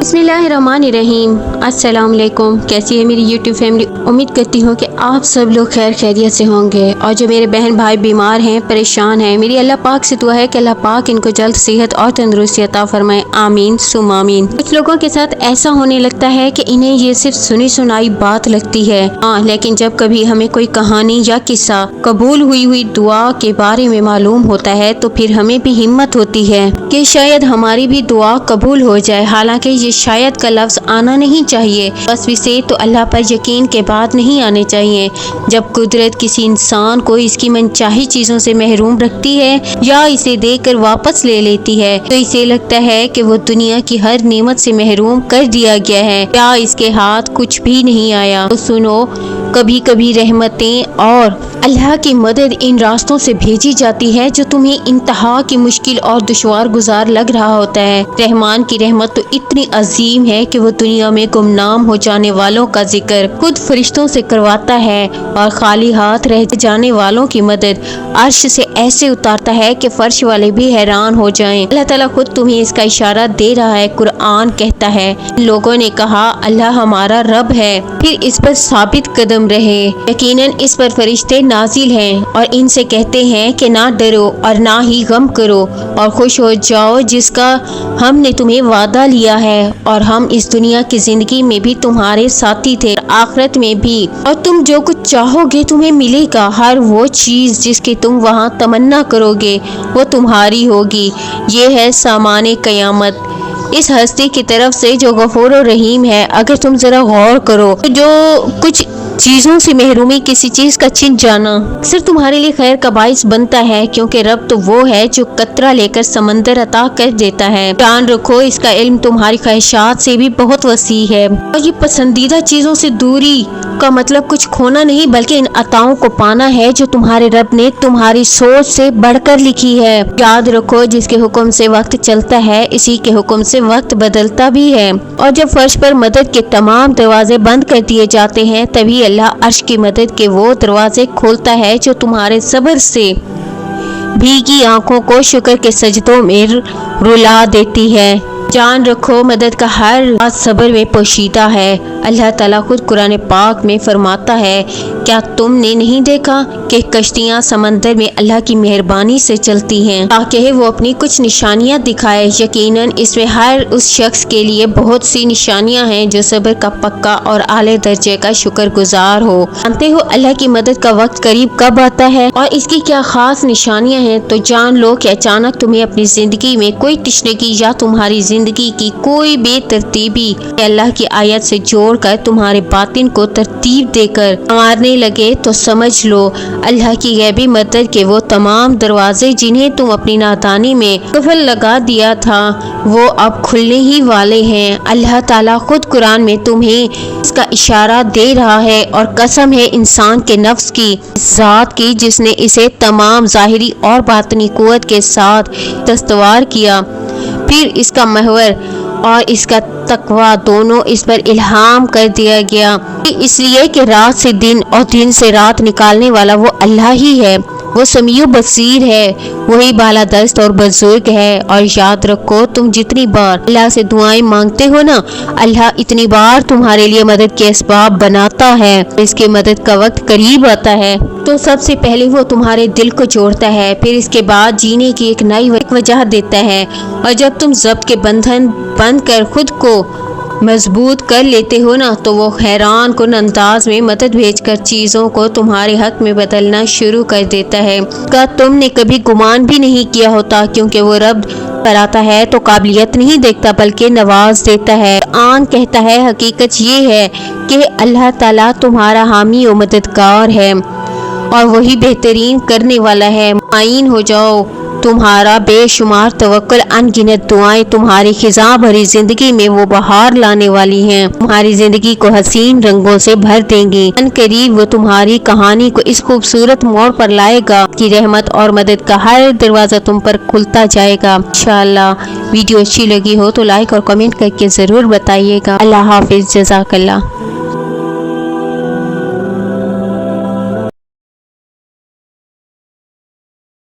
बिस्मिल्लाहिर्रहमानिर्रहीम। अस्सलाम वालेकुम। कैसी है मेरी यूट्यूब फैमिली? उम्मीद करती हूँ कि आप सब लोग खैर खैरियत से होंगे। और जो मेरे बहन भाई बीमार हैं, परेशान हैं, मेरी अल्लाह पाक से दुआ है कि अल्लाह पाक इनको जल्द सेहत और तंदुरुस्ती अता फरमाए। आमीन सुम आमीन। कुछ लोगों के साथ ऐसा होने लगता है कि इन्हें ये सिर्फ सुनी सुनाई बात लगती है, लेकिन जब कभी हमें कोई कहानी या किस्सा कबूल हुई दुआ के बारे में मालूम होता है तो फिर हमें भी हिम्मत होती है कि शायद हमारी भी दुआ कबूल हो जाए। हालांकि ये शायद का लफ्ज आना नहीं चाहिए, बस विसे तो अल्लाह पर यकीन के बाद नहीं आने चाहिए। जब कुदरत किसी इंसान को इसकी मनचाही चीज़ों से महरूम रखती है या इसे देकर वापस ले लेती है तो इसे लगता है कि वो दुनिया की हर नेमत से महरूम कर दिया गया है या इसके हाथ कुछ भी नहीं आया। तो सुनो, कभी कभी रहमतें और अल्लाह की मदद इन रास्तों से भेजी जाती है जो तुम्हें इंतहा की मुश्किल और दुश्वार गुजार लग रहा होता है। रहमान की रहमत तो इतनी अजीम है कि वो दुनिया में गुमनाम हो जाने वालों का जिक्र खुद फरिश्तों से करवाता है और खाली हाथ रह जाने वालों की मदद अर्श से ऐसे उतारता है कि फर्श वाले भी हैरान हो जाएं। अल्लाह ताला खुद तुम्हें इसका इशारा दे रहा है। कुरान कहता है, लोगों ने कहा अल्लाह हमारा रब है, फिर इस पर साबित कदम रहे। यकीनन इस पर फरिश्ते नाजिल हैं और इनसे कहते हैं कि ना डरो और ना ही गम करो और खुश हो जाओ जिसका हमने तुम्हें वादा लिया है, और हम इस दुनिया की जिंदगी में भी तुम्हारे साथी थे, आखिरत में भी, और तुम जो कुछ चाहोगे तुम्हें मिलेगा। हर वो चीज जिसकी तुम वहाँ तमन्ना करोगे वो तुम्हारी होगी। ये है सामाने क़यामत इस हस्ती की तरफ से जो गफूर और रहीम है। अगर तुम जरा गौर करो तो जो कुछ चीज़ों से महरूमी, किसी चीज़ का छिन जाना अक्सर तुम्हारे लिए खैर का बाइस बनता है, क्योंकि रब तो वो है जो कतरा लेकर समंदर अता कर देता है। ध्यान रखो, इसका इल्म तुम्हारी ख्वाहिशात से भी बहुत वसी है। और ये पसंदीदा चीज़ों से दूरी का मतलब कुछ खोना नहीं, बल्कि इन अताओं को पाना है जो तुम्हारे रब ने तुम्हारी सोच से बढ़कर लिखी है। याद रखो, जिसके हुक्म से वक्त चलता है इसी के हुक्म से वक्त बदलता भी है। और जब फर्श पर मदद के तमाम दरवाजे बंद कर दिए जाते हैं तभी अल्लाह अर्श की मदद के वो दरवाजे खोलता है जो तुम्हारे सब्र से भीगी आंखों को शुक्र के सजदों में रुला देती है। जान रखो, मदद का हर राज सब्र में पोशीदा है। अल्लाह ताला खुद कुरान पाक में फरमाता है, क्या तुमने नहीं देखा कि कश्तियाँ समंदर में अल्लाह की मेहरबानी से चलती हैं ताकि वो अपनी कुछ निशानियाँ दिखाए। यकीनन इसमें हर उस शख्स के लिए बहुत सी निशानियाँ हैं जो सब्र का पक्का और आले दर्जे का शुक्रगुजार हो। जानते हो अल्लाह की मदद का वक्त करीब कब आता है और इसकी क्या खास निशानियाँ हैं? तो जान लो कि अचानक तुम्हें अपनी जिंदगी में कोई तशनगी या तुम्हारी जिंदगी की कोई बेतरतीबी अल्लाह की आयत से जोड़कर तुम्हारे बातिन को तरतीब देकर संवारने लगे तो समझ लो अल्लाह की गैबी मदद के वो तमाम दरवाजे जिन्हें तुम अपनी नादानी में कुफल लगा दिया था वो अब खुलने ही वाले हैं। अल्लाह ताला खुद कुरान में तुम्हें इसका इशारा दे रहा है, और कसम है इंसान के नफ्स की, ज़ात की जिसने इसे तमाम ज़ाहिरी और बातनी कुव्वत के साथ दस्तवार किया, फिर इसका महवर और इसका तकवा दोनों इस पर इल्हाम कर दिया गया, इसलिए कि रात से दिन और दिन से रात निकालने वाला वो अल्लाह ही है। वो समीउ बसीर है, वही बालादस्त और बुजुर्ग है। और याद रखो, तुम जितनी बार अल्लाह से दुआएं मांगते हो ना, अल्लाह इतनी बार तुम्हारे लिए मदद के असबाब बनाता है। इसके मदद का वक्त करीब आता है तो सबसे पहले वो तुम्हारे दिल को जोड़ता है, फिर इसके बाद जीने की एक नई वजह देता है। और जब तुम ज़ब्त के बंधन बंद कर खुद को मजबूत कर लेते हो ना, तो वो हैरान कुन अंदाज में मदद भेजकर चीज़ों को तुम्हारे हक में बदलना शुरू कर देता है का तुमने कभी गुमान भी नहीं किया होता, क्योंकि वो रब पर आता है तो काबिलियत नहीं देखता बल्कि नवाज देता है। आन कहता है, हकीकत ये है कि अल्लाह ताला तुम्हारा हामी और मददगार है और वही बेहतरीन करने वाला है। माइन हो जाओ, तुम्हारा बेशुमार तवक्कुल, अनगिनत दुआएं तुम्हारी खिज़ां भरी जिंदगी में वो बहार लाने वाली हैं, तुम्हारी जिंदगी को हसीन रंगों से भर देंगी। अनकरीब वो तुम्हारी कहानी को इस खूबसूरत मोड़ पर लाएगा कि रहमत और मदद का हर दरवाजा तुम पर खुलता जाएगा। इंशाअल्लाह वीडियो अच्छी लगी हो तो लाइक और कमेंट करके ज़रूर बताइएगा। अल्लाह हाफिज़, जज़ाकल्लाह।